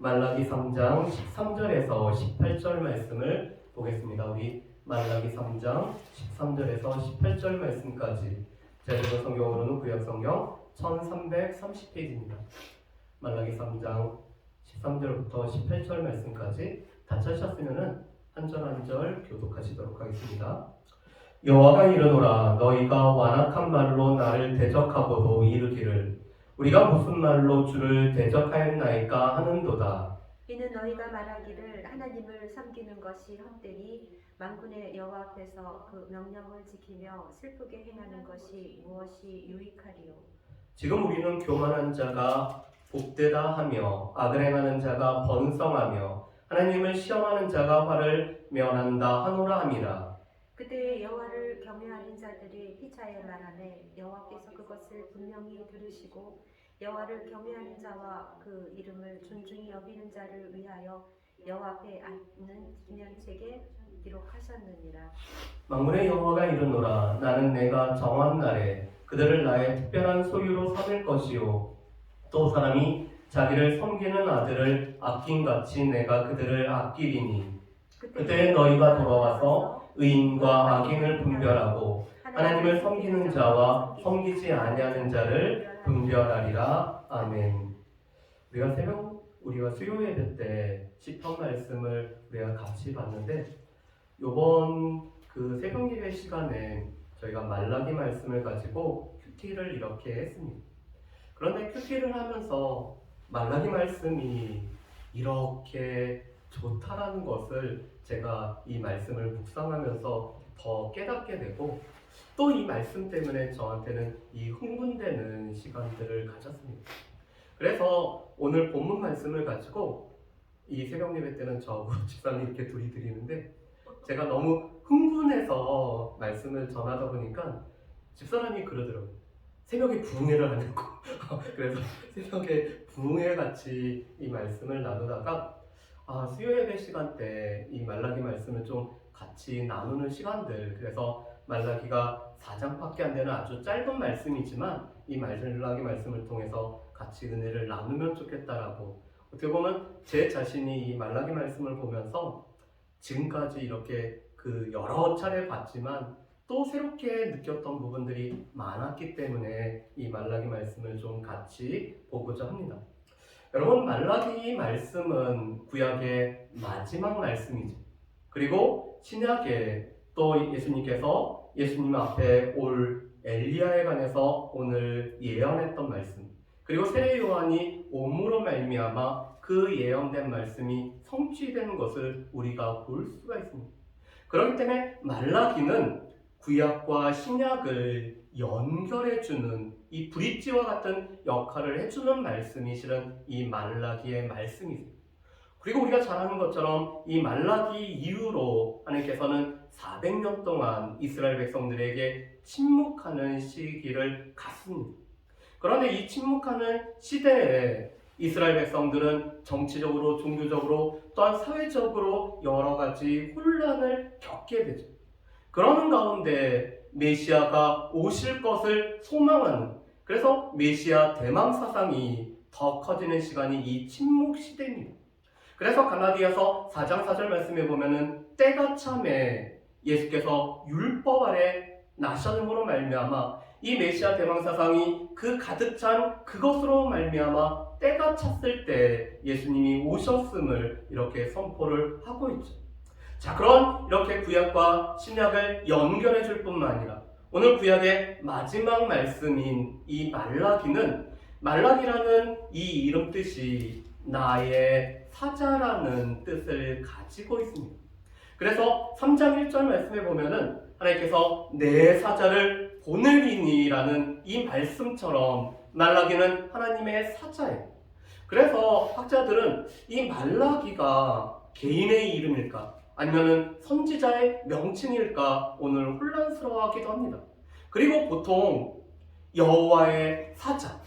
말라기 3장 13절에서 18절 말씀을 보겠습니다. 우리 말라기 3장 13절에서 18절 말씀까지 제가 읽은 성경으로는 구약성경 1330페이지입니다. 말라기 3장 13절부터 18절 말씀까지 다 찾으셨으면 한 절 한 절 교독하시도록 하겠습니다. 여호와가 이르노라 너희가 완악한 말로 나를 대적하고도 이르기를 우리가 무슨 말로 주를 대적하였나이까 하는도다. 이는 너희가 말하기를 하나님을 섬기는 것이 헛되니 만군의 여호와 앞에서 그 명령을 지키며 슬프게 행하는 것이 무엇이 유익하리요. 지금 우리는 교만한 자가 복되다 하며 악을 행하는 자가 번성하며 하나님을 시험하는 자가 화를 면한다 하노라 함이라. 그때 여호와를 경외하는 자들이 피차에 말하네 여호와께서 그것을 분명히 들으시고 여호와를 경외하는 자와 그 이름을 존중히 여기는 자를 위하여 여호와 앞에 앉는 기념책에 기록하셨느니라. 만군의 여호와가 이르노라 나는 내가 정한 날에 그들을 나의 특별한 소유로 삼을 것이요 또 사람이 자기를 섬기는 아들을 아낌같이 내가 그들을 아끼리니 그때 너희가 돌아와서 의인과 악인을 분별하고 하나님을 섬기는 자와 섬기지 아니하는 자를 분별하리라. 아멘. 우리가 수요 예배 때 시편 말씀을 우리가 같이 봤는데 요번 그 새벽 예배 시간에 저희가 말라기 말씀을 가지고 큐티를 이렇게 했습니다. 그런데 큐티를 하면서 말라기 말씀이 이렇게 좋다라는 것을 제가 이 말씀을 묵상하면서 더 깨닫게 되고 또 이 말씀 때문에 저한테는 이 흥분되는 시간들을 가졌습니다. 그래서 오늘 본문 말씀을 가지고 이 새벽 예배 때는 저하고 집사님 이렇게 둘이 드리는데 제가 너무 흥분해서 말씀을 전하다 보니까 집사람이 그러더라고요. 새벽에 부흥회를 하냐고. 그래서 새벽에 부흥회 같이 이 말씀을 나누다가 수요 예배 시간 때 이 말라기 말씀을 좀 같이 나누는 시간들, 그래서 말라기가 4장밖에 안 되는 아주 짧은 말씀이지만 이 말라기 말씀을 통해서 같이 은혜를 나누면 좋겠다라고, 어떻게 보면 제 자신이 이 말라기 말씀을 보면서 지금까지 이렇게 그 여러 차례 봤지만 또 새롭게 느꼈던 부분들이 많았기 때문에 이 말라기 말씀을 좀 같이 보고자 합니다. 여러분, 말라기 말씀은 구약의 마지막 말씀이죠. 그리고 신약에 또 예수님 앞에 올 엘리야에 관해서 오늘 예언했던 말씀, 그리고 세례 요한이 오므로 말미암아 그 예언된 말씀이 성취되는 것을 우리가 볼 수가 있습니다. 그렇기 때문에 말라기는 구약과 신약을 연결해주는 이 브릿지와 같은 역할을 해주는 말씀이 실은 이 말라기의 말씀이죠. 그리고 우리가 잘 아는 것처럼 이 말라기 이후로 하나님께서는 400년 동안 이스라엘 백성들에게 침묵하는 시기를 갖습니다. 그런데 이 침묵하는 시대에 이스라엘 백성들은 정치적으로, 종교적으로, 또한 사회적으로 여러 가지 혼란을 겪게 되죠. 그러는 가운데 메시아가 오실 것을 소망하는, 그래서 메시아 대망 사상이 더 커지는 시간이 이 침묵 시대입니다. 그래서 갈라디아서 4장 4절 말씀에 보면은 때가 참에 예수께서 율법 아래 나셨음으로 말미암아 이 메시아 대망 사상이 그 가득 찬 그것으로 말미암아 때가 찼을 때 예수님이 오셨음을 이렇게 선포를 하고 있죠. 자, 그런 이렇게 구약과 신약을 연결해 줄 뿐만 아니라 오늘 구약의 마지막 말씀인 이 말라기라는 이 이름 뜻이 나의 사자라는 뜻을 가지고 있습니다. 그래서 3장 1절 말씀에 보면은 하나님께서 내 사자를 보내리니라는 이 말씀처럼 말라기는 하나님의 사자예요. 그래서 학자들은 이 말라기가 개인의 이름일까 아니면 선지자의 명칭일까 오늘 혼란스러워하기도 합니다. 그리고 보통 여호와의 사자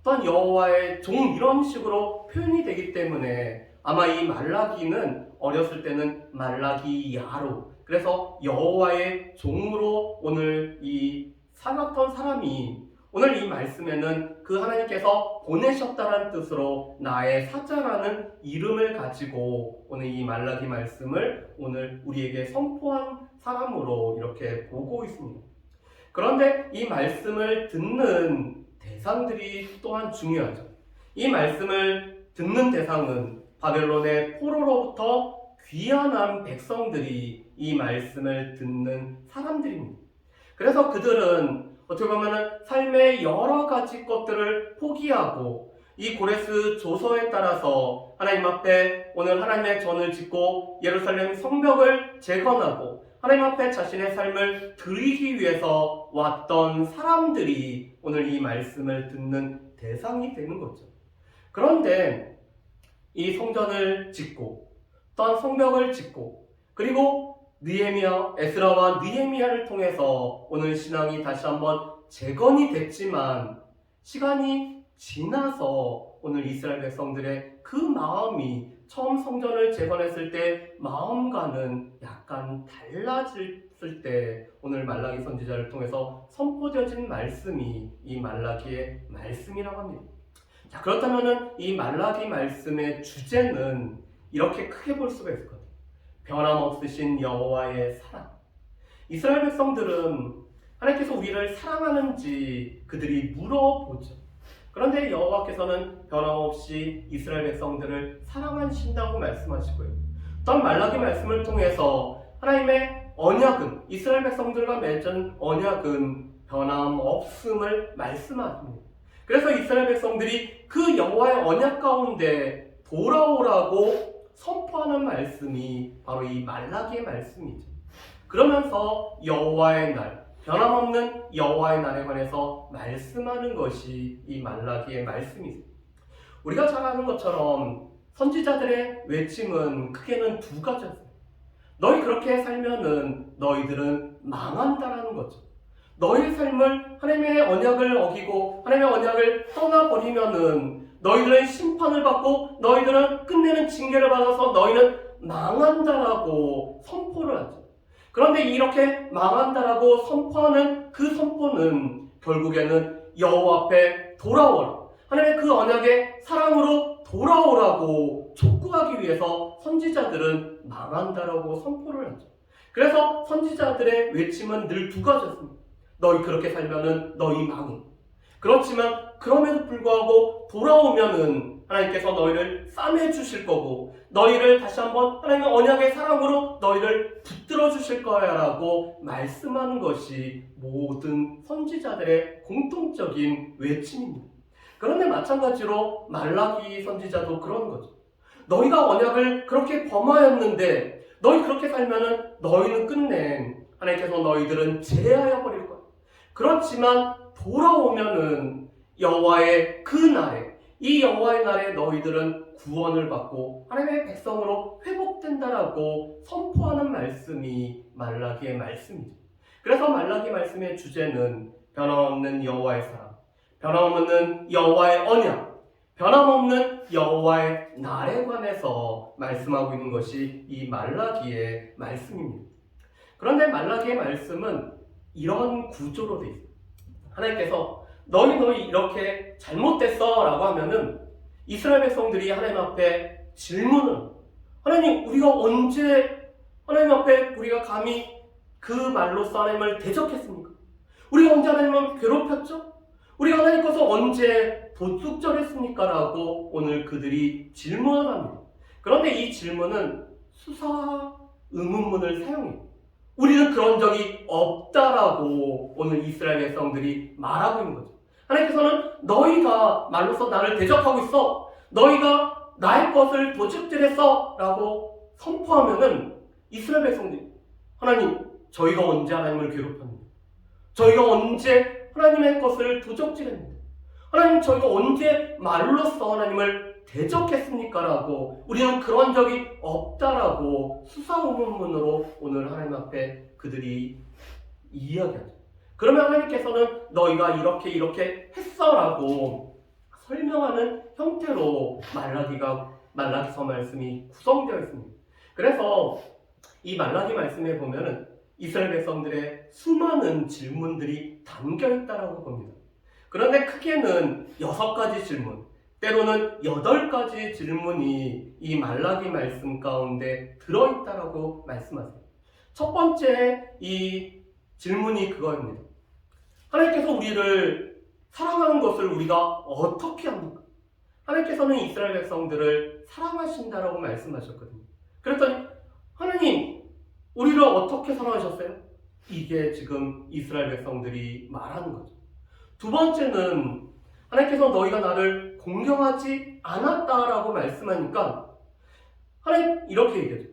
또한 여호와의 종 이런 식으로 표현이 되기 때문에 아마 이 말라기는 어렸을 때는 말라기야로, 그래서 여호와의 종으로 오늘 이 살았던 사람이 오늘 이 말씀에는 그 하나님께서 보내셨다는 뜻으로 나의 사자라는 이름을 가지고 오늘 이 말라기 말씀을 오늘 우리에게 선포한 사람으로 이렇게 보고 있습니다. 그런데 이 말씀을 듣는 대상들이 또한 중요하죠. 이 말씀을 듣는 대상은 바벨론의 포로로부터 귀환한 백성들이 이 말씀을 듣는 사람들입니다. 그래서 그들은 어떻게 보면 삶의 여러 가지 것들을 포기하고 이 고레스 조서에 따라서 하나님 앞에 오늘 하나님의 전을 짓고 예루살렘 성벽을 재건하고 하나님 앞에 자신의 삶을 드리기 위해서 왔던 사람들이 오늘 이 말씀을 듣는 대상이 되는 거죠. 그런데 이 성전을 짓고 또한 성벽을 짓고 그리고 느헤미야, 에스라와 느헤미야를 통해서 오늘 신앙이 다시 한번 재건이 됐지만 시간이 지나서 오늘 이스라엘 백성들의 그 마음이 처음 성전을 재건했을 때 마음과는 약간 달라졌을 때 오늘 말라기 선지자를 통해서 선포되어진 말씀이 이 말라기의 말씀이라고 합니다. 자, 그렇다면 이 말라기 말씀의 주제는 이렇게 크게 볼 수가 있을 것 같아요. 변함없으신 여호와의 사랑. 이스라엘 백성들은 하나님께서 우리를 사랑하는지 그들이 물어보죠. 그런데 여호와께서는 변함없이 이스라엘 백성들을 사랑하신다고 말씀하시고요. 또한 말라기 말씀을 통해서 하나님의 언약은 이스라엘 백성들과 맺은 언약은 변함없음을 말씀하십니다. 그래서 이스라엘 백성들이 그 여호와의 언약 가운데 돌아오라고 선포하는 말씀이 바로 이 말라기의 말씀이죠. 그러면서 여호와의 날, 변함없는 여호와의 날에 관해서 말씀하는 것이 이 말라기의 말씀이죠. 우리가 잘 아는 것처럼 선지자들의 외침은 크게는 두 가지였어요. 너희 그렇게 살면은 너희들은 망한다라는 거죠. 너희의 삶을 하나님의 언약을 어기고 하나님의 언약을 떠나버리면은 너희들은 심판을 받고 너희들은 끝내는 징계를 받아서 너희는 망한다라고 선포를 하죠. 그런데 이렇게 망한다라고 선포하는 그 선포는 결국에는 여호와 앞에 돌아오라, 하나님의 그 언약의 사랑으로 돌아오라고 촉구하기 위해서 선지자들은 망한다라고 선포를 하죠. 그래서 선지자들의 외침은 늘 두 가지였습니다. 너희 그렇게 살면은 너희 망해. 그렇지만 그럼에도 불구하고 돌아오면은 하나님께서 너희를 싸매 주실 거고 너희를 다시 한번 하나님의 언약의 사랑으로 너희를 붙들어 주실 거야 라고 말씀하는 것이 모든 선지자들의 공통적인 외침입니다. 그런데 마찬가지로 말라기 선지자도 그런 거죠. 너희가 언약을 그렇게 범하였는데 너희 그렇게 살면은 너희는 끝내 하나님께서 너희들은 제하여 버릴 거야. 그렇지만 돌아오면은 여호와의 그 날에, 이 여호와의 날에 너희들은 구원을 받고 하나님의 백성으로 회복된다라고 선포하는 말씀이 말라기의 말씀이죠. 그래서 말라기 말씀의 주제는 변함없는 여호와의 사랑, 변함없는 여호와의 언약, 변함없는 여호와의 날에 관해서 말씀하고 있는 것이 이 말라기의 말씀입니다. 그런데 말라기의 말씀은 이런 구조로 되어 있어요. 하나님께서 너희 이렇게 잘못됐어 라고 하면은 이스라엘 백성들이 하나님 앞에 질문을, 하나님 우리가 언제 하나님 앞에 우리가 감히 그 말로써 하나님을 대적했습니까? 우리가 언제 하나님을 괴롭혔죠? 우리가 하나님께서 언제 도둑질했습니까? 라고 오늘 그들이 질문을 합니다. 그런데 이 질문은 수사 의문문을 사용해요. 우리는 그런 적이 없다라고 오늘 이스라엘 백성들이 말하고 있는 거죠. 하나님께서는 너희가 말로써 나를 대적하고 있어, 너희가 나의 것을 도둑질했어 라고 선포하면은 이스라엘 백성들이 하나님 저희가 언제 하나님을 괴롭혔는데, 저희가 언제 하나님의 것을 도적질했는데, 하나님 저희가 언제 말로써 하나님을 대적했습니까? 라고 우리는 그런 적이 없다라고 수사의문문으로 오늘 하나님 앞에 그들이 이야기하죠. 그러면 하나님께서는 너희가 이렇게 했어라고 설명하는 형태로 말라기서 말씀이 구성되어 있습니다. 그래서 이 말라기 말씀에 보면은 이스라엘 백성들의 수많은 질문들이 담겨 있다라고 봅니다. 그런데 크게는 6가지 질문, 때로는 8가지 질문이 이 말라기 말씀 가운데 들어있다라고 말씀하세요. 첫 번째 이 질문이 그거입니다. 하나님께서 우리를 사랑하는 것을 우리가 어떻게 합니까? 하나님께서는 이스라엘 백성들을 사랑하신다라고 말씀하셨거든요. 그랬더니 하나님, 우리를 어떻게 사랑하셨어요? 이게 지금 이스라엘 백성들이 말하는 거죠. 두 번째는 하나님께서 너희가 나를 공경하지 않았다라고 말씀하니까 하나님 이렇게 얘기하죠.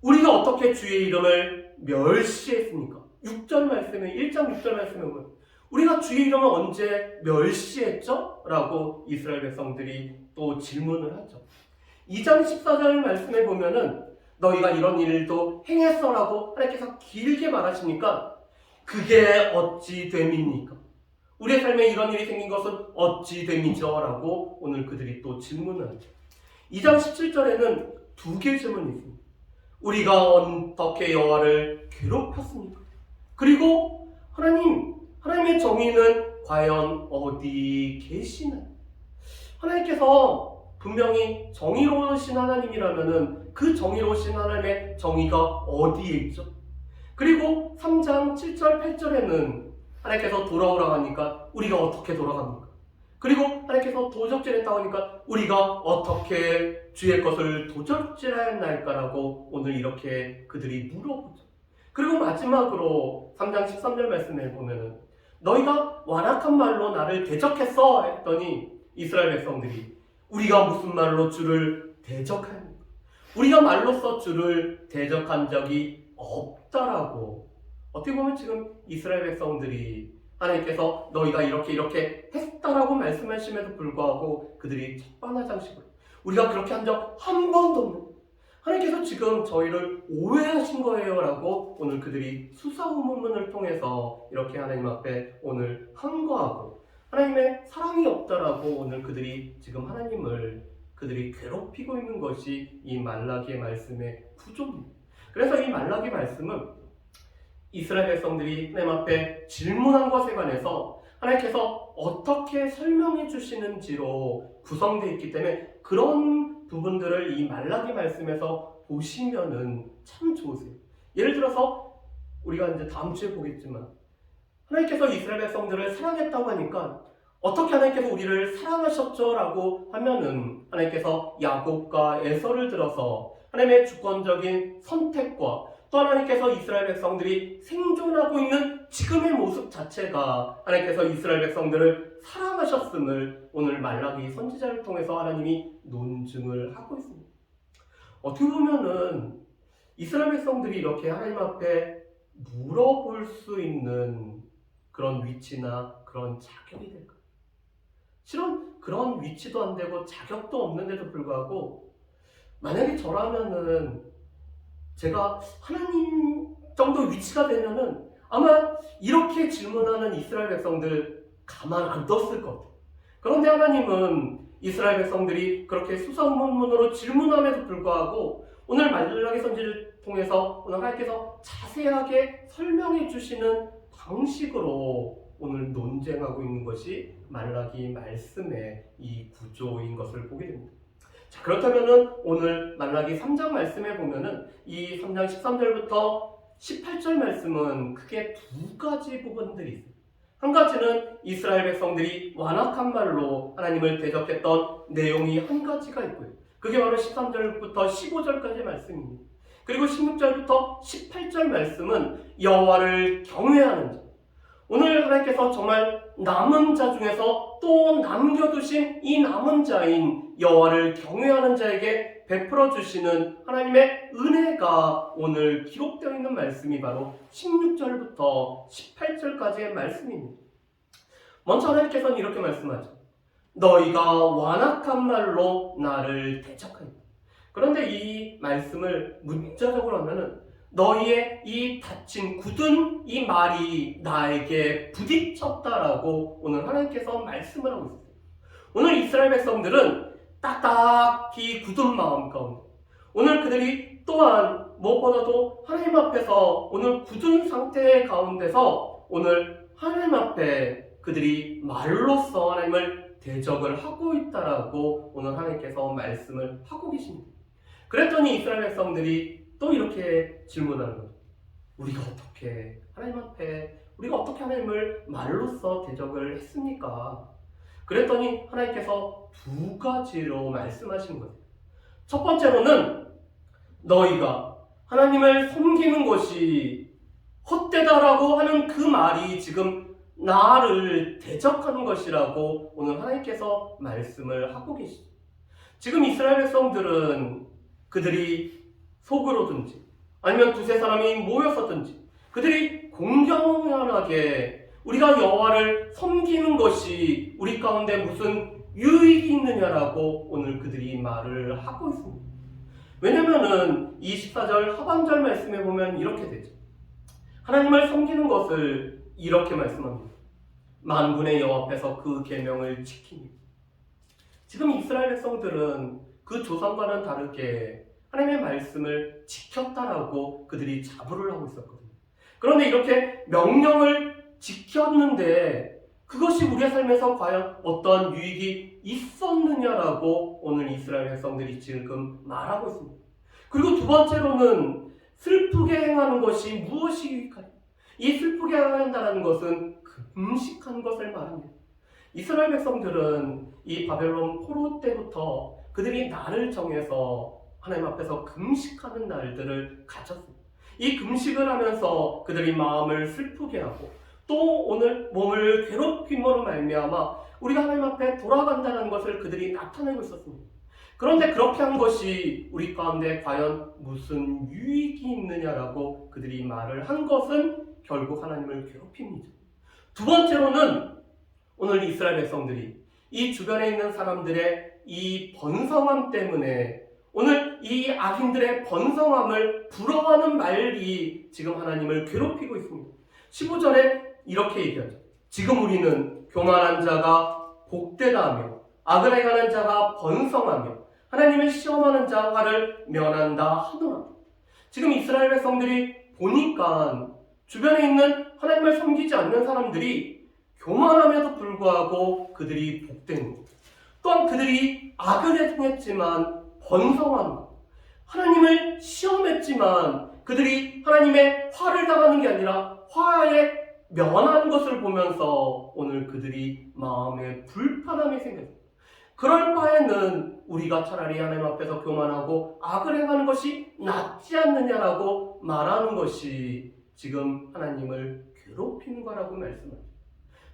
우리가 어떻게 주의 이름을 멸시했습니까? 6절 말씀에 1장 6절 말씀에 보면 우리가 주의 이름을 언제 멸시했죠? 라고 이스라엘 백성들이 또 질문을 하죠. 2장 14절 말씀에 보면은 너희가 이런 일도 행했어라고 하나님께서 길게 말하시니까 그게 어찌 됨입니까? 우리의 삶에 이런 일이 생긴 것은 어찌 됨이죠? 라고 오늘 그들이 또 질문을 하죠. 2장 17절에는 2개의 질문이 있습니다. 우리가 어떻게 여호와를 괴롭혔습니까? 그리고 하나님의 정의는 과연 어디 계시나요? 하나님께서 분명히 정의로우신 하나님이라면은 그 정의로우신 하나님의 정의가 어디에 있죠? 그리고 3장 7절 8절에는 하나님께서 돌아오라고 하니까 우리가 어떻게 돌아갑니까? 그리고 하나님께서 도적질했다고 하니까 우리가 어떻게 주의 것을 도적질하였나이까라고 오늘 이렇게 그들이 물어보죠. 그리고 마지막으로 3장 13절 말씀에 보면은 너희가 완악한 말로 나를 대적했어 했더니 이스라엘 백성들이 우리가 무슨 말로 주를 대적합니까? 우리가 말로써 주를 대적한 적이 없다라고. 어떻게 보면 지금 이스라엘 백성들이 하나님께서 너희가 이렇게 했다라고 말씀하심에도 불구하고 그들이 첫반하장식으로 우리가 그렇게 한 적 한 번도 없는, 하나님께서 지금 저희를 오해하신 거예요 라고 오늘 그들이 수사의문문을 통해서 이렇게 하나님 앞에 오늘 항거하고 하나님의 사랑이 없다라고 오늘 그들이 지금 하나님을 그들이 괴롭히고 있는 것이 이 말라기의 말씀의 구조입니다. 그래서 이 말라기 말씀은 이스라엘 백성들이 하나님 앞에 질문한 것에 관해서 하나님께서 어떻게 설명해 주시는지로 구성되어 있기 때문에 그런 부분들을 이 말라기 말씀에서 보시면은 참 좋으세요. 예를 들어서 우리가 이제 다음 주에 보겠지만 하나님께서 이스라엘 백성들을 사랑했다고 하니까 어떻게 하나님께서 우리를 사랑하셨죠? 라고 하면은 하나님께서 야곱과 에서를 들어서 하나님의 주권적인 선택과 또 하나님께서 이스라엘 백성들이 생존하고 있는 지금의 모습 자체가 하나님께서 이스라엘 백성들을 사랑하셨음을 오늘 말라기 선지자를 통해서 하나님이 논증을 하고 있습니다. 어떻게 보면은 이스라엘 백성들이 이렇게 하나님 앞에 물어볼 수 있는 그런 위치나 그런 자격이 될까요? 실은 그런 위치도 안 되고 자격도 없는데도 불구하고 만약에 저라면은 제가 하나님 정도 위치가 되면은 아마 이렇게 질문하는 이스라엘 백성들 가만 안 뒀을 것 같아요. 그런데 하나님은 이스라엘 백성들이 그렇게 수상문문으로 질문함에도 불구하고 오늘 말라기 선지를 통해서 오늘 하나님께서 자세하게 설명해 주시는 방식으로 오늘 논쟁하고 있는 것이 말라기 말씀의 이 구조인 것을 보게 됩니다. 자, 그렇다면은 오늘 말라기 3장 말씀에 보면은 이 3장 13절부터 18절 말씀은 크게 2가지 부분들이 있습니다. 한 가지는 이스라엘 백성들이 완악한 말로 하나님을 대적했던 내용이 한 가지가 있고요. 그게 바로 13절부터 15절까지의 말씀입니다. 그리고 16절부터 18절 말씀은 여호와를 경외하는 자. 오늘 하나님께서 정말 남은 자 중에서 또 남겨두신 이 남은 자인 여호와를 경외하는 자에게 베풀어 주시는 하나님의 은혜가 오늘 기록되어 있는 말씀이 바로 16절부터 18절까지의 말씀입니다. 먼저 하나님께서는 이렇게 말씀하죠. 너희가 완악한 말로 나를 대적하였다. 그런데 이 말씀을 문자적으로 하면은 너희의 이 다친 굳은 이 말이 나에게 부딪혔다라고 오늘 하나님께서 말씀을 하고 있어요. 오늘 이스라엘 백성들은 딱딱히 굳은 마음 가운데 오늘 그들이 또한 무엇보다도 하나님 앞에서 오늘 굳은 상태 가운데서 오늘 하나님 앞에 그들이 말로써 하나님을 대적을 하고 있다라고 오늘 하나님께서 말씀을 하고 계십니다. 그랬더니 이스라엘 백성들이 또 이렇게 질문하는 거예요. 우리가 어떻게 하나님 앞에 우리가 어떻게 하나님을 말로써 대적을 했습니까? 그랬더니 하나님께서 두 가지로 말씀하신 거예요. 첫 번째로는 너희가 하나님을 섬기는 것이 헛되다라고 하는 그 말이 지금 나를 대적하는 것이라고 오늘 하나님께서 말씀을 하고 계시죠. 지금 이스라엘 백성들은 그들이 속으로든지 아니면 두세 사람이 모여서든지 그들이 공경하게 우리가 여호와를 섬기는 것이 우리 가운데 무슨 유익이 있느냐라고 오늘 그들이 말을 하고 있습니다. 왜냐면은 24절 하반절 말씀에 보면 이렇게 되죠. 하나님을 섬기는 것을 이렇게 말씀합니다. 만군의 여호와 앞에서 그 계명을 지키니. 지금 이스라엘 백성들은 그 조상과는 다르게 하나님의 말씀을 지켰다라고 그들이 자부를 하고 있었거든요. 그런데 이렇게 명령을 지켰는데 그것이 우리의 삶에서 과연 어떠한 유익이 있었느냐라고 오늘 이스라엘 백성들이 지금 말하고 있습니다. 그리고 두 번째로는 슬프게 행하는 것이 무엇이 유익하냐? 이 슬프게 행한다는 것은 금식한 것을 말합니다. 이스라엘 백성들은 이 바벨론 포로 때부터 그들이 날을 정해서 하나님 앞에서 금식하는 날들을 가졌습니다. 이 금식을 하면서 그들이 마음을 슬프게 하고 또 오늘 몸을 괴롭힘으로 말미암아 우리가 하나님 앞에 돌아간다는 것을 그들이 나타내고 있었습니다. 그런데 그렇게 한 것이 우리 가운데 과연 무슨 유익이 있느냐라고 그들이 말을 한 것은 결국 하나님을 괴롭힙니다. 두 번째로는 오늘 이스라엘 백성들이 이 주변에 있는 사람들의 이 번성함 때문에 오늘 이 악인들의 번성함을 부러워하는 말이 지금 하나님을 괴롭히고 있습니다. 15절에 이렇게 얘기하죠. 지금 우리는 교만한 자가 복되다 하며 악을 행하는 자가 번성하며 하나님을 시험하는 자 화를 면한다 하노라. 지금 이스라엘 백성들이 보니까 주변에 있는 하나님을 섬기지 않는 사람들이 교만함에도 불구하고 그들이 복된 것, 또한 그들이 악을 행했지만 번성한 것, 하나님을 시험했지만 그들이 하나님의 화를 당하는 게 아니라 화에 면한 것을 보면서 오늘 그들이 마음에 불편함이 생겼어요. 그럴 바에는 우리가 차라리 하나님 앞에서 교만하고 악을 행하는 것이 낫지 않느냐라고 말하는 것이 지금 하나님을 괴롭히는 거라고 말씀합니다.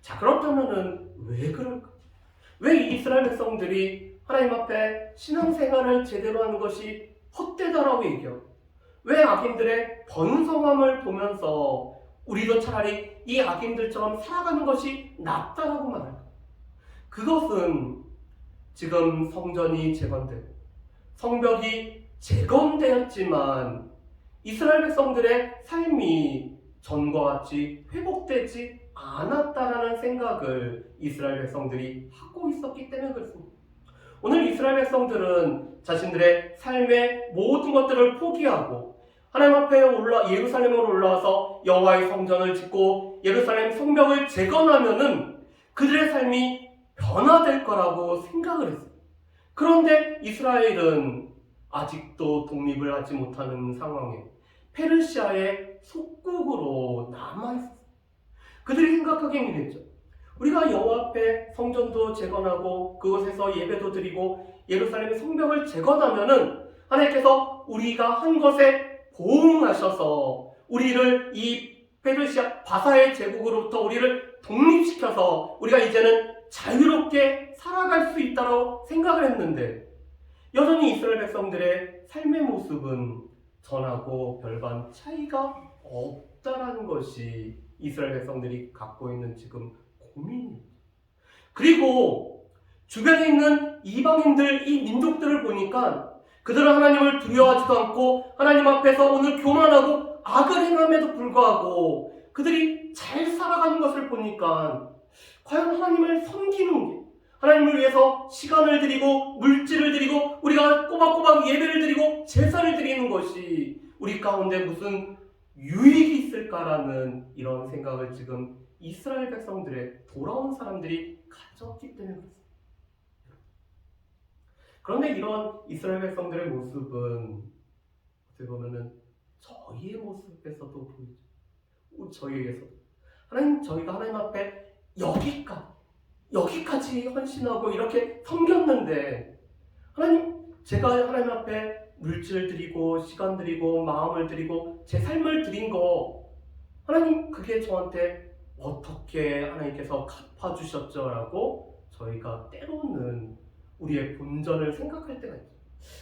자, 그렇다면은 왜 그럴까? 왜 이스라엘 백성들이 하나님 앞에 신앙생활을 제대로 하는 것이 헛되다라고 얘기하고 왜 악인들의 번성함을 보면서 우리도 차라리 이 악인들처럼 살아가는 것이 낫다라고 말할까? 그것은 지금 성전이 재건되고 성벽이 재건되었지만 이스라엘 백성들의 삶이 전과 같이 회복되지 않았다라는 생각을 이스라엘 백성들이 하고 있었기 때문에 그렇습니다. 오늘 이스라엘 백성들은 자신들의 삶의 모든 것들을 포기하고 하나님 앞에 예루살렘으로 올라와서 여호와의 성전을 짓고 예루살렘 성벽을 재건하면은 그들의 삶이 변화될 거라고 생각을 했어요. 그런데 이스라엘은 아직도 독립을 하지 못하는 상황에 페르시아의 속국으로 남아있었어요. 그들이 생각하기엔 이랬죠. 우리가 여호와 앞에 성전도 재건하고 그곳에서 예배도 드리고 예루살렘의 성벽을 재건하면은 하나님께서 우리가 한 것에 보응하셔서 우리를 이 페르시아 바사의 제국으로부터 우리를 독립시켜서 우리가 이제는 자유롭게 살아갈 수 있다고 생각을 했는데 여전히 이스라엘 백성들의 삶의 모습은 전하고 별반 차이가 없다라는 것이 이스라엘 백성들이 갖고 있는 지금 고민입니다. 그리고 주변에 있는 이방인들, 이 민족들을 보니까 그들은 하나님을 두려워하지도 않고 하나님 앞에서 오늘 교만하고 악을 행함에도 불구하고 그들이 잘 살아가는 것을 보니까 과연 하나님을 섬기는 게 하나님을 위해서 시간을 드리고 물질을 드리고 우리가 꼬박꼬박 예배를 드리고 제사를 드리는 것이 우리 가운데 무슨 유익이 있을까라는 이런 생각을 지금 이스라엘 백성들의 돌아온 사람들이 가졌기 때문에 그렇습니다. 그런데 이런 이스라엘 백성들의 모습은 어떻게 보면은 저희의 모습에서도 보이죠. 저희에게서 하나님, 저희가 하나님 앞에 여기까지 헌신하고 이렇게 섬겼는데, 하나님, 제가 하나님 앞에 물질 드리고 시간 드리고 마음을 드리고 제 삶을 드린 거, 하나님, 그게 저한테 어떻게 하나님께서 갚아주셨죠? 라고 저희가 때로는 우리의 본전을 생각할 때가 있죠.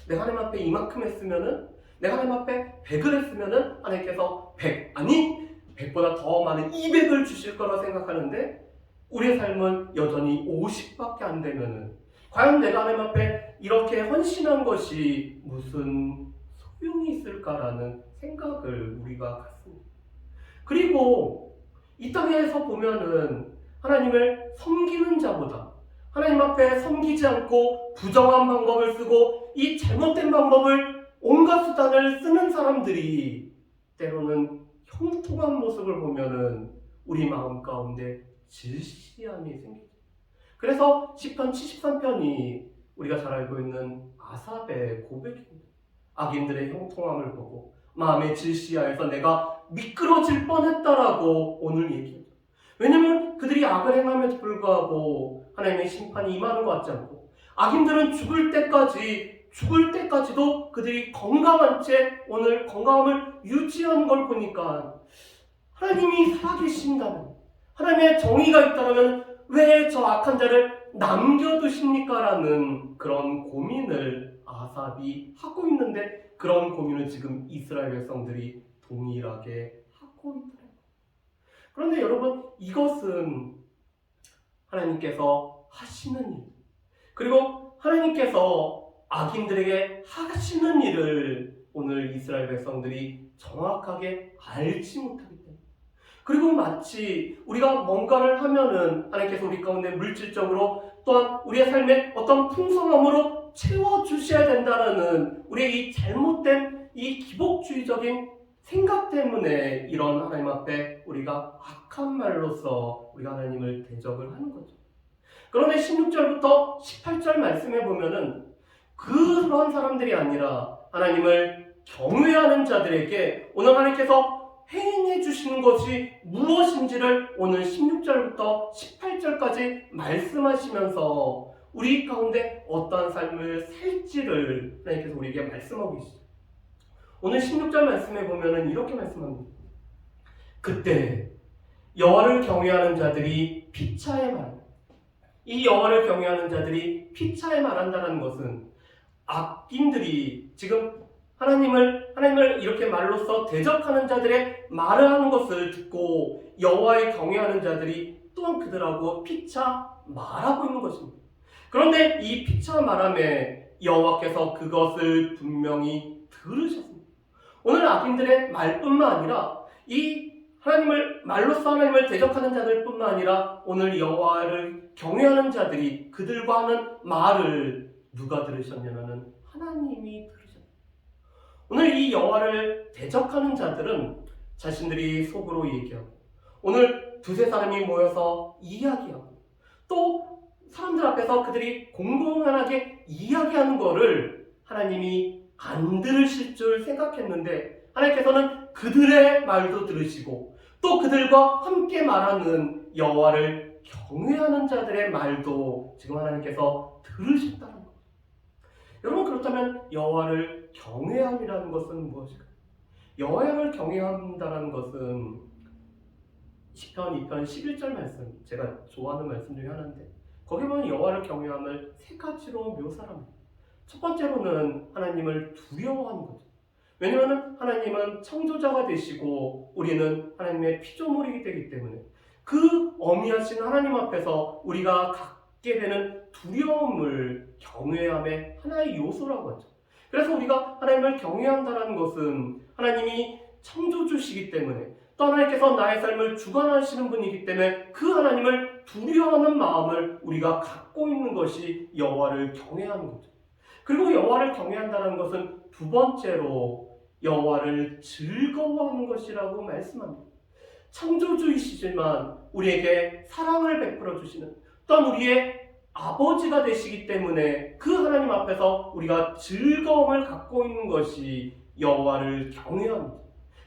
내가 하나님 앞에 이만큼 했으면은, 내가 하나님 앞에 100을 했으면은 하나님께서 100, 아니 100보다 더 많은 200을 주실 거라 생각하는데, 우리의 삶은 여전히 50밖에 안 되면은 과연 내가 하나님 앞에 이렇게 헌신한 것이 무슨 소용이 있을까라는 생각을 우리가 갖습니다. 그리고 이 땅에서 보면은 하나님을 섬기는 자보다 하나님 앞에 섬기지 않고 부정한 방법을 쓰고 이 잘못된 방법을 온갖 수단을 쓰는 사람들이 때로는 형통한 모습을 보면은 우리 마음 가운데 질시함이 생기죠. 그래서 시편 73편이 우리가 잘 알고 있는 아삽의 고백입니다. 악인들의 형통함을 보고 마음의 질시하여서 내가 미끄러질 뻔했다라고 오늘 얘기해요. 왜냐하면 그들이 악을 행함에도 불구하고 하나님의 심판이 임하는 것 같지 않고, 악인들은 죽을 때까지도 그들이 건강한 채 오늘 건강함을 유지하는 걸 보니까, 하나님이 살아계신다면, 하나님의 정의가 있다면 왜 저 악한 자를 남겨두십니까? 라는 그런 고민을 아삽이 하고 있는데, 그런 고민을 지금 이스라엘 백성들이 동일하게 하고 있다. 그런데 여러분, 이것은 하나님께서 하시는 일, 그리고 하나님께서 악인들에게 하시는 일을 오늘 이스라엘 백성들이 정확하게 알지 못하기 때문에, 그리고 마치 우리가 뭔가를 하면은 하나님께서 우리 가운데 물질적으로 또한 우리의 삶에 어떤 풍성함으로 채워주셔야 된다는 우리의 이 잘못된 이 기복주의적인 생각 때문에 이런 하나님 앞에 우리가 악한 말로서 우리가 하나님을 대적을 하는 거죠. 그런데 16절부터 18절 말씀해 보면은 그런 사람들이 아니라 하나님을 경외하는 자들에게 오늘 하나님께서 행해 주시는 것이 무엇인지를 오늘 16절부터 18절까지 말씀하시면서 우리 가운데 어떠한 삶을 살지를 하나님께서 우리에게 말씀하고 계시죠. 오늘 16절 말씀에 보면은 이렇게 말씀합니다. 그때 여호와를 경외하는 자들이 피차에 말한다. 이 여호와를 경외하는 자들이 피차에 말한다는 것은 악인들이 지금 하나님을 이렇게 말로써 대적하는 자들의 말을 하는 것을 듣고 여호와를 경외하는 자들이 또한 그들하고 피차 말하고 있는 것입니다. 그런데 이 피차 말함에 여호와께서 그것을 분명히 들으셨습니다. 오늘 악인들의 말뿐만 아니라 이 말로써 하나님을 대적하는 자들뿐만 아니라 오늘 여호와를 경외하는 자들이 그들과 하는 말을 누가 들으셨냐면 하나님이 들으셨습니다. 오늘 이 여호와를 대적하는 자들은 자신들이 속으로 얘기하고, 오늘 두세 사람이 모여서 이야기하고, 또 사람들 앞에서 그들이 공공연하게 이야기하는 거를 하나님이 안 들으실 줄 생각했는데, 하나님께서는 그들의 말도 들으시고 또 그들과 함께 말하는 여호와를 경외하는 자들의 말도 지금 하나님께서 들으셨다는 거예요. 여러분, 그렇다면 여호와를 경외함이라는 것은 무엇일까요? 여호와를 경외한다는 것은 시편 2편 11절 말씀, 제가 좋아하는 말씀 중에 하나인데, 거기 보면 여호와를 경외함을 세 가지로 묘사합니다. 첫 번째로는 하나님을 두려워하는 거죠. 왜냐하면 하나님은 창조자가 되시고 우리는 하나님의 피조물이기 되기 때문에 그 어미하신 하나님 앞에서 우리가 갖게 되는 두려움을 경외함의 하나의 요소라고 하죠. 그래서 우리가 하나님을 경외한다는 것은 하나님이 창조주시기 때문에, 또 하나님께서 나의 삶을 주관하시는 분이기 때문에 그 하나님을 두려워하는 마음을 우리가 갖고 있는 것이 여호와를 경외하는 거죠. 그리고 여호와를 경외한다는 것은 두 번째로 여호와를 즐거워하는 것이라고 말씀합니다. 창조주이시지만 우리에게 사랑을 베풀어 주시는 또한 우리의 아버지가 되시기 때문에 그 하나님 앞에서 우리가 즐거움을 갖고 있는 것이 여호와를 경외합니다.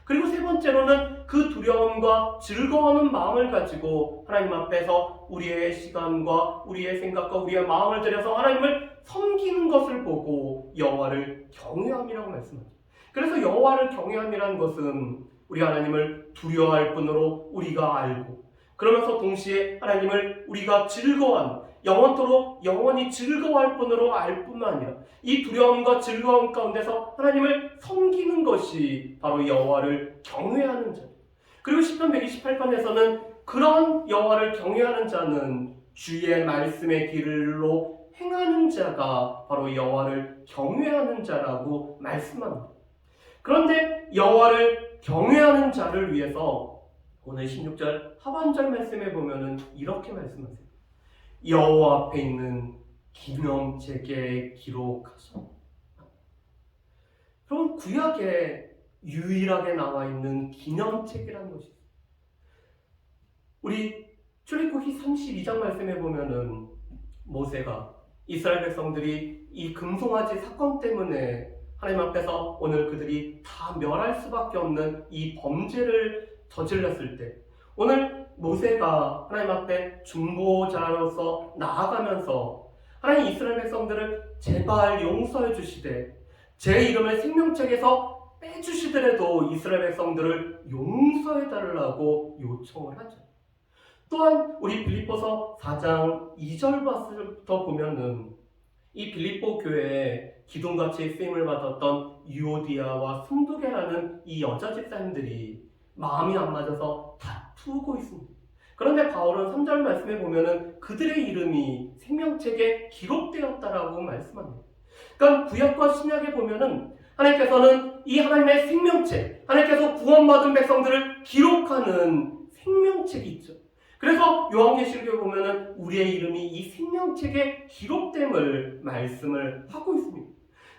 그리고 세 번째로는 그 두려움과 즐거워하는 마음을 가지고 하나님 앞에서 우리의 시간과 우리의 생각과 우리의 마음을 들여서 하나님을 섬기는 것을 보고 여호와를 경외함이라고 말씀합니다. 그래서 여호와를 경외함이라는 것은 우리 하나님을 두려워할 뿐으로 우리가 알고 그러면서 동시에 하나님을 우리가 즐거워하는 영원토록 영원히 즐거워할 뿐으로 알 뿐만 아니라 이 두려움과 즐거움 가운데서 하나님을 섬기는 것이 바로 여호와를 경외하는 자. 그리고 시편 128편에서는 그런 여호와를 경외하는 자는 주의 말씀의 길로 행하는 자가 바로 여호와를 경외하는 자라고 말씀합니다. 그런데 여호와를 경외하는 자를 위해서 오늘 16절 하반절 말씀에 보면은 이렇게 말씀하세요. 여호와 앞에 있는 기념책에 기록하소. 그럼 구약에 유일하게 나와 있는 기념책이라는 것이 있어요. 우리 출애굽기 32장 말씀에 보면은 모세가 이스라엘 백성들이 이 금송아지 사건 때문에 하나님 앞에서 오늘 그들이 다 멸할 수밖에 없는 이 범죄를 저질렀을 때 오늘 모세가 하나님 앞에 중보자로서 나아가면서 하나님 이스라엘 백성들을 제발 용서해 주시되 제 이름을 생명책에서 빼주시더라도 이스라엘 백성들을 용서해 달라고 요청을 하죠. 또한 우리 빌립보서 4장 2절부터 보면은 이 빌립보 교회에 기둥같이 쓰임을 받았던 유오디아와 순두계라는 이 여자 집사님들이 마음이 안 맞아서 다투고 있습니다. 그런데 바울은 3절 말씀에 보면은 그들의 이름이 생명책에 기록되었다라고 말씀합니다. 그러니까 구약과 신약에 보면은 하나님께서는 이 하나님의 생명책, 하나님께서 구원받은 백성들을 기록하는 생명책이 있죠. 그래서 요한계시록에 보면은 우리의 이름이 이 생명책에 기록됨을 말씀을 하고 있습니다.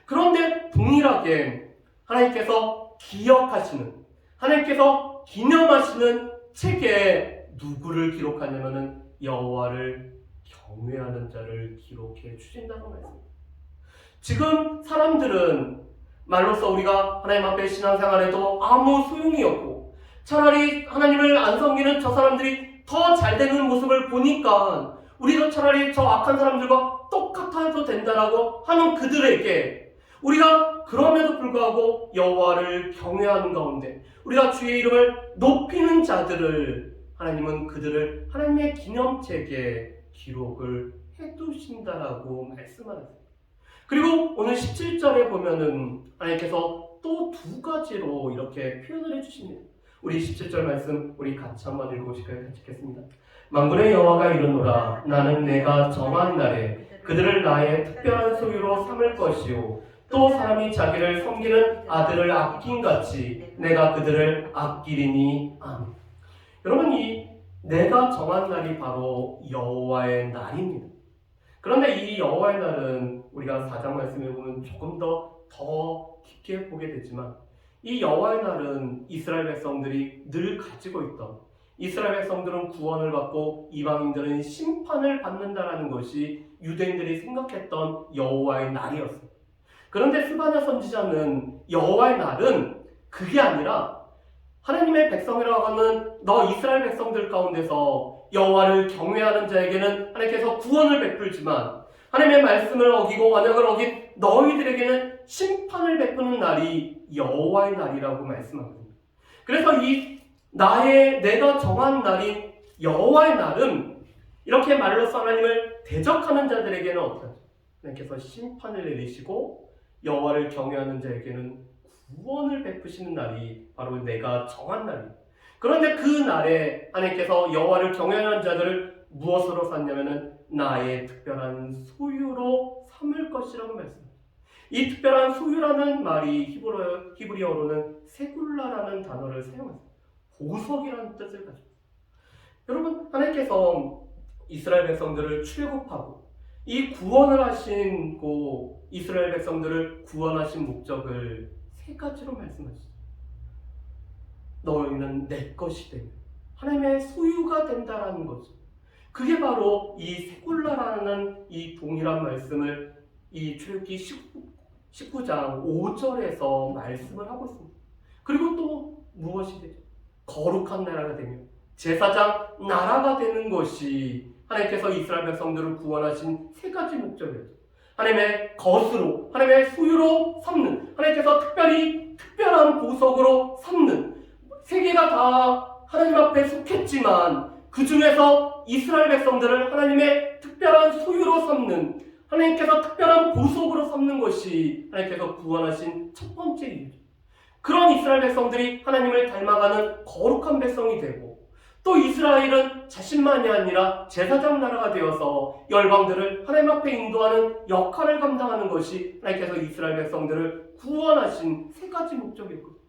그런데 동일하게 하나님께서 기억하시는, 하나님께서 기념하시는 책에 누구를 기록하냐면은 여호와를 경외하는 자를 기록해 주신다는 말씀입니다. 지금 사람들은 말로써 우리가 하나님 앞에 신앙생활에도 아무 소용이 없고 차라리 하나님을 안 섬기는 저 사람들이 더 잘 되는 모습을 보니까 우리도 차라리 저 악한 사람들과 똑같아도 된다라고 하는 그들에게 우리가 그럼에도 불구하고 여호와를 경외하는 가운데 우리가 주의 이름을 높이는 자들을 하나님은 그들을 하나님의 기념책에 기록을 해두신다라고 말씀하셨어요. 그리고 오늘 17절에 보면은 하나님께서 또 두 가지로 이렇게 표현을 해주십니다. 우리 17절 말씀 우리 같이 한번 읽어보실까요? 같이 읽겠습니다. 만군의 여호와가 이르노라 나는 내가 정한 날에 그들을 나의 특별한 소유로 삼을 것이요 또 사람이 자기를 섬기는 아들을 아낀같이 내가 그들을 아끼리니 아멘. 여러분 이 내가 정한 날이 바로 여호와의 날입니다. 그런데 이 여호와의 날은 우리가 4장 말씀에 보면 조금 더 깊게 보게 되지만 이 여호와의 날은 이스라엘 백성들이 늘 가지고 있던 이스라엘 백성들은 구원을 받고 이방인들은 심판을 받는다라는 것이 유대인들이 생각했던 여호와의 날이었습니다. 그런데 스바냐 선지자는 여호와의 날은 그게 아니라 하나님의 백성이라고 하는 너 이스라엘 백성들 가운데서 여호와를 경외하는 자에게는 하나님께서 구원을 베풀지만 하나님의 말씀을 어기고 언약을 어긴 너희들에게는 심판을 베푸는 날이 여호와의 날이라고 말씀합니다. 그래서 이 내가 정한 날인 여호와의 날은 이렇게 말로써 하나님을 대적하는 자들에게는 어떻게 하죠? 하나님께서 심판을 내리시고 여호와를 경외하는 자에게는 구원을 베푸시는 날이 바로 내가 정한 날입니다. 그런데 그 날에 하나님께서 여호와를 경외하는 자들을 무엇으로 삼냐면은 나의 특별한 소유로 삼을 것이라고 말씀합니다. 이 특별한 소유라는 말이 히브리어로는 세굴라라는 단어를 사용합니다. 보석이라는 뜻을 가지고 있습니다. 여러분 하나님께서 이스라엘 백성들을 출애굽하고 이 구원을 하시고 이스라엘 백성들을 구원하신 목적을 세 가지로 말씀하시죠. 너희는 내 것이 되며 하나님의 소유가 된다라는 거죠. 그게 바로 이 세굴라라는 이 동일한 말씀을 이 출애굽기 19장 5절에서 말씀을 하고 있습니다. 그리고 또 무엇이 되죠? 거룩한 나라가 되며 제사장 나라가 되는 것이 하나님께서 이스라엘 백성들을 구원하신 세 가지 목적이었죠. 하나님의 것으로, 하나님의 소유로 삼는, 하나님께서 특별한 보석으로 삼는, 세계가 다 하나님 앞에 속했지만 그 중에서 이스라엘 백성들을 하나님의 특별한 소유로 삼는, 하나님께서 특별한 보석으로 삼는 것이 하나님께서 구원하신 첫 번째 이유죠. 그런 이스라엘 백성들이 하나님을 닮아가는 거룩한 백성이 되고, 또 이스라엘은 자신만이 아니라 제사장 나라가 되어서 열방들을 하나님 앞에 인도하는 역할을 감당하는 것이 하나님께서 이스라엘 백성들을 구원하신 세 가지 목적이었거든요.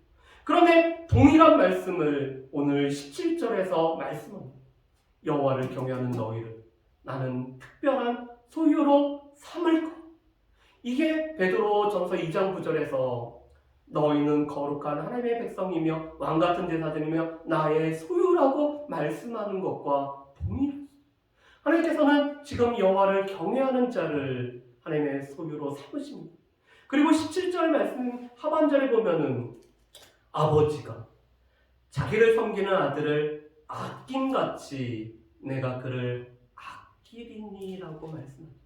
그런데 동일한 말씀을 오늘 17절에서 말씀합니다. 여호와를 경외하는 너희를 나는 특별한 소유로 삼을 것. 이게 베드로전서 2장 9절에서 너희는 거룩한 하나님의 백성이며 왕같은 제사장이며 나의 소유라고 말씀하는 것과 동일합니다. 하나님께서는 지금 여호와를 경외하는 자를 하나님의 소유로 삼으십니다. 그리고 17절 말씀 하반절에 보면은 아버지가 자기를 섬기는 아들을 아낌같이 내가 그를 아끼리니라고 말씀합니다.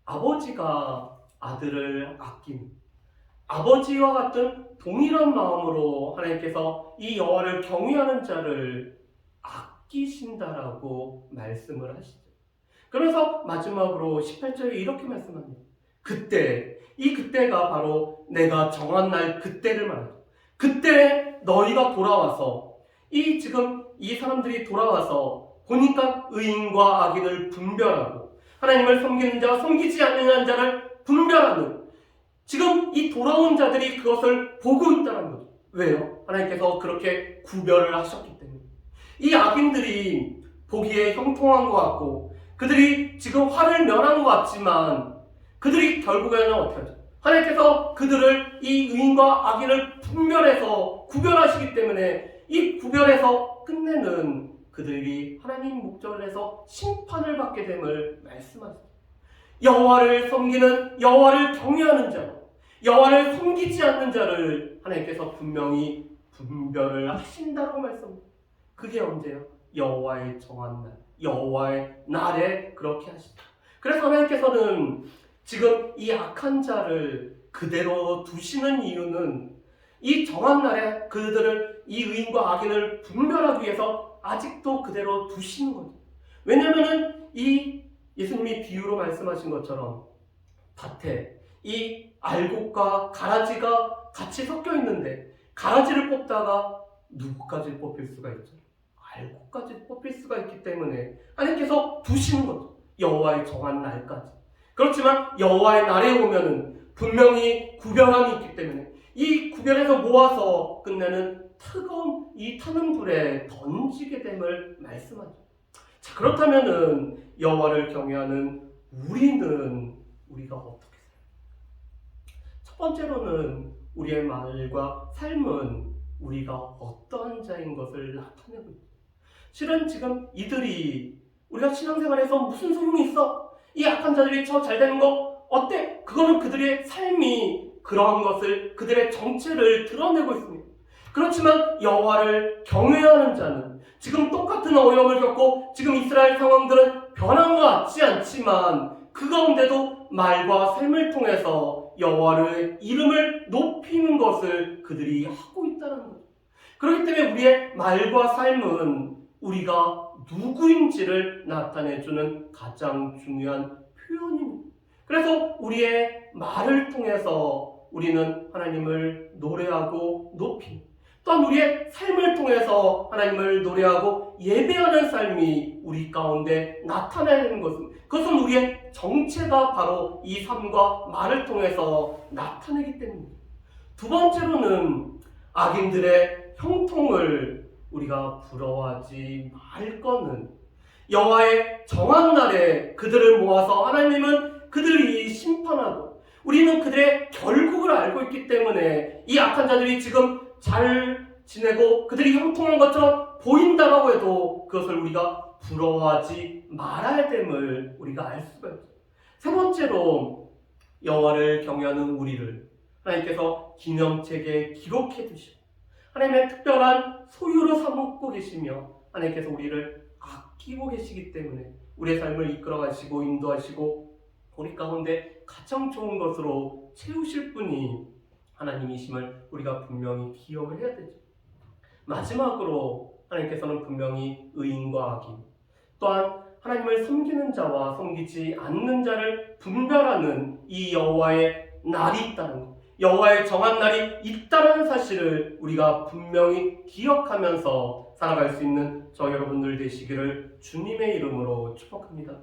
아버지가 아들을 아낌, 아버지와 같은 동일한 마음으로 하나님께서 이 여호와를 경외하는 자를 아끼신다라고 말씀을 하시죠. 그래서 마지막으로 18절에 이렇게 말씀합니다. 그때, 이 그때가 바로 내가 정한 날 그때를 말하죠. 그때 너희가 돌아와서 지금 이 사람들이 돌아와서 보니까 의인과 악인을 분별하고 하나님을 섬기는 자와 섬기지 않는 자를 분별하는, 지금 이 돌아온 자들이 그것을 보고 있다는 거죠. 왜요? 하나님께서 그렇게 구별을 하셨기 때문에. 이 악인들이 보기에 형통한 것 같고 그들이 지금 화를 면한 것 같지만 그들이 결국에는 어떻게 하죠? 하나님께서 그들을 이 의인과 악인을 분별해서 구별하시기 때문에 이 구별해서 끝내는 그들이 하나님 목적을 해서 심판을 받게 됨을 말씀하십니다. 여호와를 섬기는, 여호와를 경외하는 자, 여호와를 섬기지 않는 자를 하나님께서 분명히 분별을 하신다고 말씀합니다. 그게 언제요? 여호와의 정한 날, 여호와의 날에 그렇게 하신다. 그래서 하나님께서는 지금 이 악한 자를 그대로 두시는 이유는 이 정한 날에 그들을, 이 의인과 악인을 분별하기 위해서 아직도 그대로 두시는 거죠. 왜냐하면 이 예수님이 비유로 말씀하신 것처럼 밭에 이 알곡과 가라지가 같이 섞여 있는데 가라지를 뽑다가 누구까지 뽑힐 수가 있죠? 알곡까지 뽑힐 수가 있기 때문에 하나님께서 두시는 거죠. 여호와의 정한 날까지. 그렇지만 여호와의 날에 오면은 분명히 구별함이 있기 때문에 이 구별해서 모아서 끝내는 뜨거운 이 타는 불에 던지게 됨을 말씀하죠. 자, 그렇다면은 여호와를 경외하는 우리가 어떻게 살아요? 첫 번째로는 우리의 말과 삶은 우리가 어떠한 자인 것을 나타내고 있죠. 실은 지금 이들이 우리가 신앙생활에서 무슨 소용이 있어? 이 악한 자들이 저 잘 되는 거 어때? 그거는 그들의 삶이 그러한 것을, 그들의 정체를 드러내고 있습니다. 그렇지만 여호와를 경외하는 자는 지금 똑같은 어려움을 겪고 지금 이스라엘 상황들은 변한 것 같지 않지만 그 가운데도 말과 삶을 통해서 여호와의 이름을 높이는 것을 그들이 하고 있다는 거죠. 그렇기 때문에 우리의 말과 삶은 우리가 누구인지를 나타내주는 가장 중요한 표현입니다. 그래서 우리의 말을 통해서 우리는 하나님을 노래하고 높이고, 또한 우리의 삶을 통해서 하나님을 노래하고 예배하는 삶이 우리 가운데 나타내는 그것은 우리의 정체가 바로 이 삶과 말을 통해서 나타내기 때문입니다. 두 번째로는 악인들의 형통을 우리가 부러워하지 말 거는 여호와의 정한 날에 그들을 모아서 하나님은 그들이 심판하고 우리는 그들의 결국을 알고 있기 때문에 이 악한 자들이 지금 잘 지내고 그들이 형통한 것처럼 보인다라고 해도 그것을 우리가 부러워하지 말아야 됨을 우리가 알 수가 있죠. 세 번째로 여호와를 경외하는 우리를 하나님께서 기념책에 기록해 두시고 하나님의 특별한 소유로 삼고 계시며 하나님께서 우리를 아끼고 계시기 때문에 우리의 삶을 이끌어 가시고 인도하시고 우리 가운데 가장 좋은 것으로 채우실 분이 하나님이심을 우리가 분명히 기억을 해야 되죠. 마지막으로 하나님께서는 분명히 의인과 악인 또한 하나님을 섬기는 자와 섬기지 않는 자를 분별하는 이 여호와의 날이 있다는 것, 여호와의 정한 날이 있다는 사실을 우리가 분명히 기억하면서 살아갈 수 있는 저 여러분들 되시기를 주님의 이름으로 축복합니다.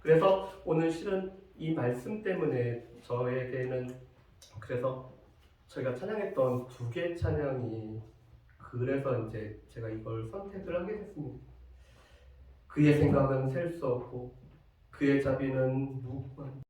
그래서 오늘 실은 이 말씀 때문에 저에게는 그래서 저희가 찬양했던 두 개의 찬양이 그래서 이제 제가 이걸 선택을 하게 됐습니다. 그의 생각은 셀 수 없고 그의 자비는 무궁한